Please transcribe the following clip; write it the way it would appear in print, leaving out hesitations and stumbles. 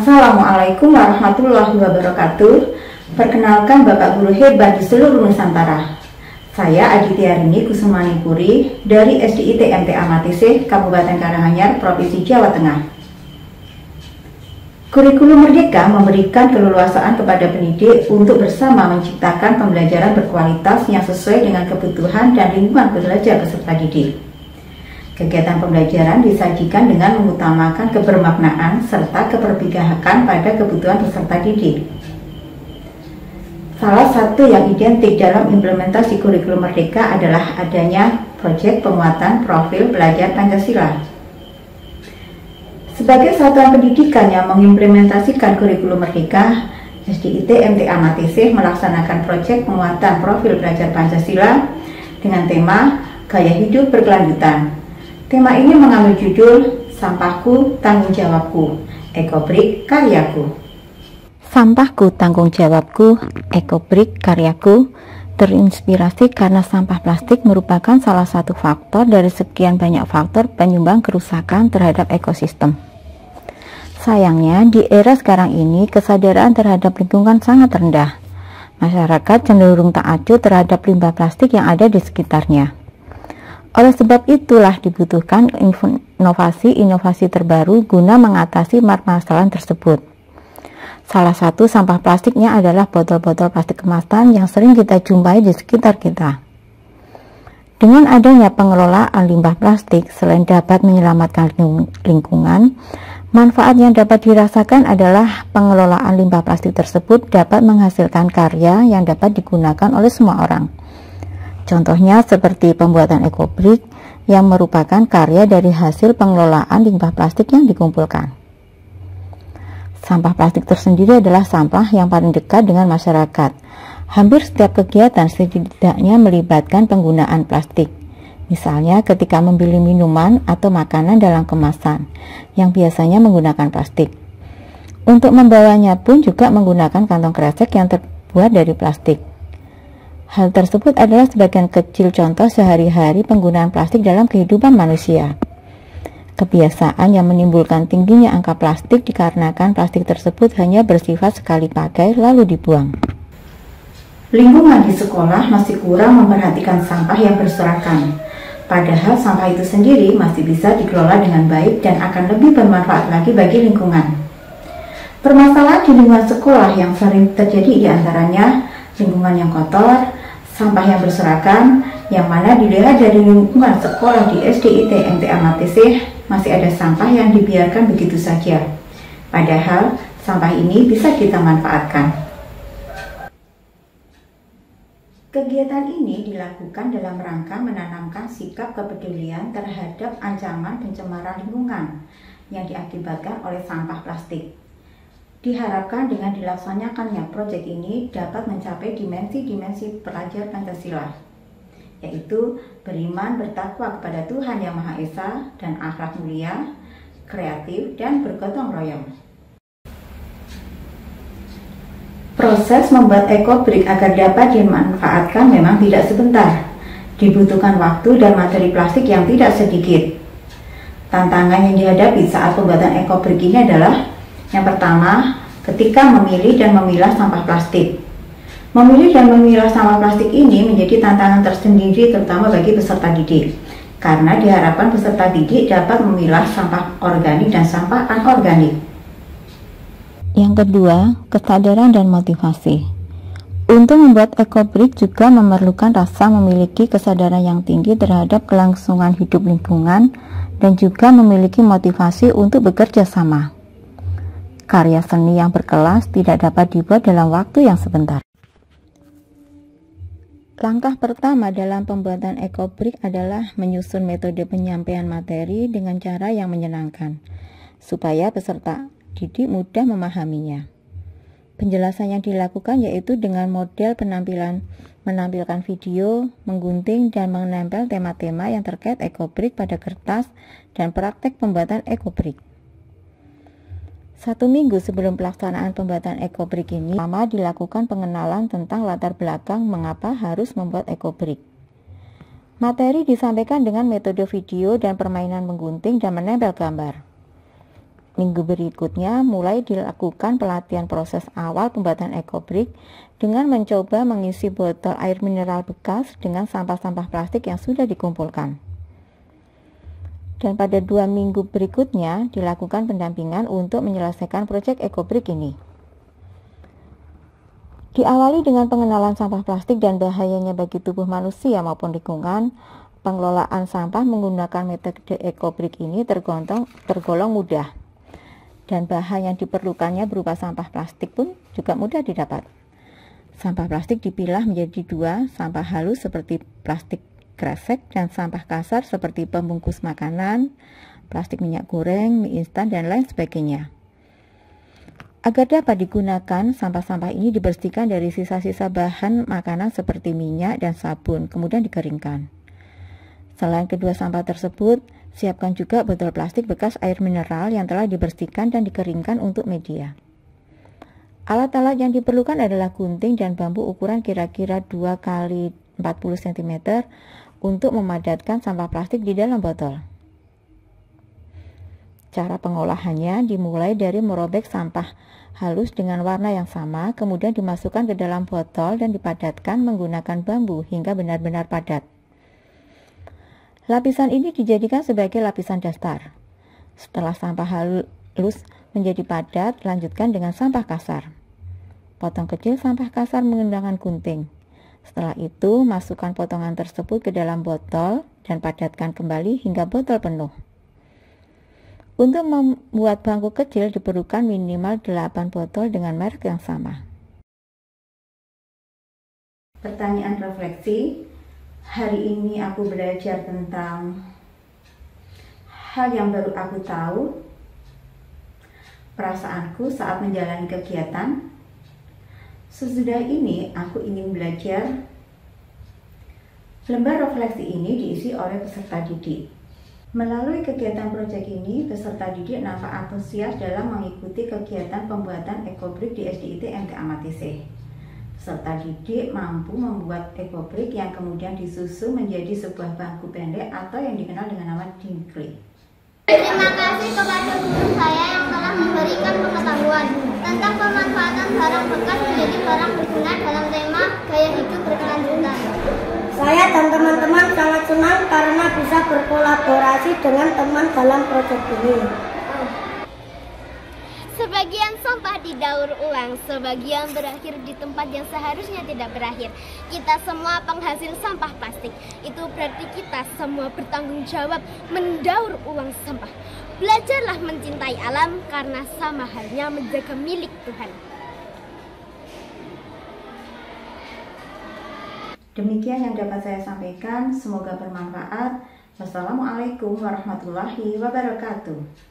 Assalamualaikum warahmatullahi wabarakatuh. Perkenalkan Bapak Guru hebat di seluruh Nusantara. Saya Aditya Rini Kusumanipuri dari SDIT MTA Matise, Kabupaten Karanganyar, Provinsi Jawa Tengah. Kurikulum Merdeka memberikan keleluasaan kepada pendidik untuk bersama menciptakan pembelajaran berkualitas yang sesuai dengan kebutuhan dan lingkungan belajar peserta didik. Kegiatan pembelajaran disajikan dengan mengutamakan kebermaknaan serta keberpihakan pada kebutuhan peserta didik. Salah satu yang identik dalam implementasi kurikulum Merdeka adalah adanya proyek penguatan profil pelajar Pancasila. Sebagai satuan pendidikan yang mengimplementasikan kurikulum Merdeka, SDIT MTA Matise melaksanakan proyek penguatan profil pelajar Pancasila dengan tema Gaya Hidup Berkelanjutan. Tema ini mengambil judul Sampahku Tanggung Jawabku, Ekobrik Karyaku. Sampahku tanggung jawabku, ekobrik karyaku terinspirasi karena sampah plastik merupakan salah satu faktor dari sekian banyak faktor penyumbang kerusakan terhadap ekosistem. Sayangnya, di era sekarang ini kesadaran terhadap lingkungan sangat rendah. Masyarakat cenderung tak acuh terhadap limbah plastik yang ada di sekitarnya. Oleh sebab itulah dibutuhkan inovasi terbaru guna mengatasi permasalahan tersebut. Salah satu sampah plastiknya adalah botol-botol plastik kemasan yang sering kita jumpai di sekitar kita. Dengan adanya pengelolaan limbah plastik, selain dapat menyelamatkan lingkungan, manfaat yang dapat dirasakan adalah pengelolaan limbah plastik tersebut dapat menghasilkan karya yang dapat digunakan oleh semua orang. Contohnya seperti pembuatan ekobrik yang merupakan karya dari hasil pengelolaan limbah plastik yang dikumpulkan. Sampah plastik tersendiri adalah sampah yang paling dekat dengan masyarakat. Hampir setiap kegiatan setidaknya melibatkan penggunaan plastik. Misalnya ketika membeli minuman atau makanan dalam kemasan yang biasanya menggunakan plastik. Untuk membawanya pun juga menggunakan kantong kresek yang terbuat dari plastik. Hal tersebut adalah sebagian kecil contoh sehari-hari penggunaan plastik dalam kehidupan manusia. Kebiasaan yang menimbulkan tingginya angka plastik dikarenakan plastik tersebut hanya bersifat sekali pakai lalu dibuang. Lingkungan di sekolah masih kurang memperhatikan sampah yang berserakan. Padahal sampah itu sendiri masih bisa dikelola dengan baik dan akan lebih bermanfaat lagi bagi lingkungan. Permasalahan di lingkungan sekolah yang sering terjadi diantaranya lingkungan yang kotor, sampah yang berserakan, yang mana dilihat dari lingkungan sekolah di SDIT MTA Matise masih ada sampah yang dibiarkan begitu saja. Padahal sampah ini bisa kita manfaatkan. Kegiatan ini dilakukan dalam rangka menanamkan sikap kepedulian terhadap ancaman pencemaran lingkungan yang diakibatkan oleh sampah plastik. Diharapkan dengan dilaksanakannya proyek ini dapat mencapai dimensi-dimensi pelajar Pancasila, yaitu beriman bertakwa kepada Tuhan Yang Maha Esa dan akhlak mulia, kreatif, dan bergotong royong. Proses membuat ekobrik agar dapat dimanfaatkan memang tidak sebentar. Dibutuhkan waktu dan materi plastik yang tidak sedikit. Tantangan yang dihadapi saat pembuatan ekobrik ini adalah yang pertama, ketika memilih dan memilah sampah plastik. Memilih dan memilah sampah plastik ini menjadi tantangan tersendiri terutama bagi peserta didik. Karena diharapkan peserta didik dapat memilah sampah organik dan sampah anorganik. Yang kedua, kesadaran dan motivasi. Untuk membuat ekobrik juga memerlukan rasa memiliki kesadaran yang tinggi terhadap kelangsungan hidup lingkungan dan juga memiliki motivasi untuk bekerja sama. Karya seni yang berkelas tidak dapat dibuat dalam waktu yang sebentar. Langkah pertama dalam pembuatan ekobrik adalah menyusun metode penyampaian materi dengan cara yang menyenangkan, supaya peserta didik mudah memahaminya. Penjelasan yang dilakukan yaitu dengan model menampilkan video, menggunting dan menempel tema-tema yang terkait ekobrik pada kertas dan praktek pembuatan ekobrik. 1 minggu sebelum pelaksanaan pembuatan ekobrik ini, pertama dilakukan pengenalan tentang latar belakang mengapa harus membuat ekobrik. Materi disampaikan dengan metode video dan permainan menggunting dan menempel gambar. minggu berikutnya mulai dilakukan pelatihan proses awal pembuatan ekobrik dengan mencoba mengisi botol air mineral bekas dengan sampah-sampah plastik yang sudah dikumpulkan. Dan pada 2 minggu berikutnya dilakukan pendampingan untuk menyelesaikan proyek ekobrik ini. Diawali dengan pengenalan sampah plastik dan bahayanya bagi tubuh manusia maupun lingkungan. Pengelolaan sampah menggunakan metode ekobrik ini tergolong mudah, dan bahan yang diperlukannya berupa sampah plastik pun juga mudah didapat. Sampah plastik dipilah menjadi 2, sampah halus seperti plastik kresek dan sampah kasar seperti pembungkus makanan, plastik minyak goreng, mie instan, dan lain sebagainya. Agar dapat digunakan, sampah-sampah ini dibersihkan dari sisa-sisa bahan makanan seperti minyak dan sabun, kemudian dikeringkan. Selain kedua sampah tersebut, siapkan juga botol plastik bekas air mineral yang telah dibersihkan dan dikeringkan untuk media. Alat-alat yang diperlukan adalah gunting dan bambu ukuran kira-kira 2 x 40 cm untuk memadatkan sampah plastik di dalam botol. Cara pengolahannya dimulai dari merobek sampah halus dengan warna yang sama, kemudian dimasukkan ke dalam botol dan dipadatkan menggunakan bambu hingga benar-benar padat. Lapisan ini dijadikan sebagai lapisan dasar. Setelah sampah halus menjadi padat, lanjutkan dengan sampah kasar. Potong kecil sampah kasar menggunakan gunting. Setelah itu, masukkan potongan tersebut ke dalam botol dan padatkan kembali hingga botol penuh. Untuk membuat bangku kecil diperlukan minimal 8 botol dengan merek yang sama. Pertanyaan refleksi. Hari ini aku belajar tentang hal yang baru aku tahu, perasaanku saat menjalani kegiatan. Sesudah ini aku ingin belajar. Lembar refleksi ini diisi oleh peserta didik. Melalui kegiatan proyek ini, peserta didik nampak antusias dalam mengikuti kegiatan pembuatan ekobrik di SDIT MT Amatise. Peserta didik mampu membuat ekobrik yang kemudian disusun menjadi sebuah bangku pendek atau yang dikenal dengan nama dingklik. Terima kasih kepada guru saya yang telah memberikan pengetahuan tentang pemanfaatan barang bekas menjadi barang berguna dalam tema gaya hidup berkelanjutan. Saya dan teman-teman sangat senang karena bisa berkolaborasi dengan teman dalam proyek ini. Sebagian sampah didaur ulang, sebagian berakhir di tempat yang seharusnya tidak berakhir. Kita semua penghasil sampah plastik. Itu berarti kita semua bertanggung jawab mendaur ulang sampah. Belajarlah mencintai alam karena sama halnya menjaga milik Tuhan. Demikian yang dapat saya sampaikan. Semoga bermanfaat. Wassalamualaikum warahmatullahi wabarakatuh.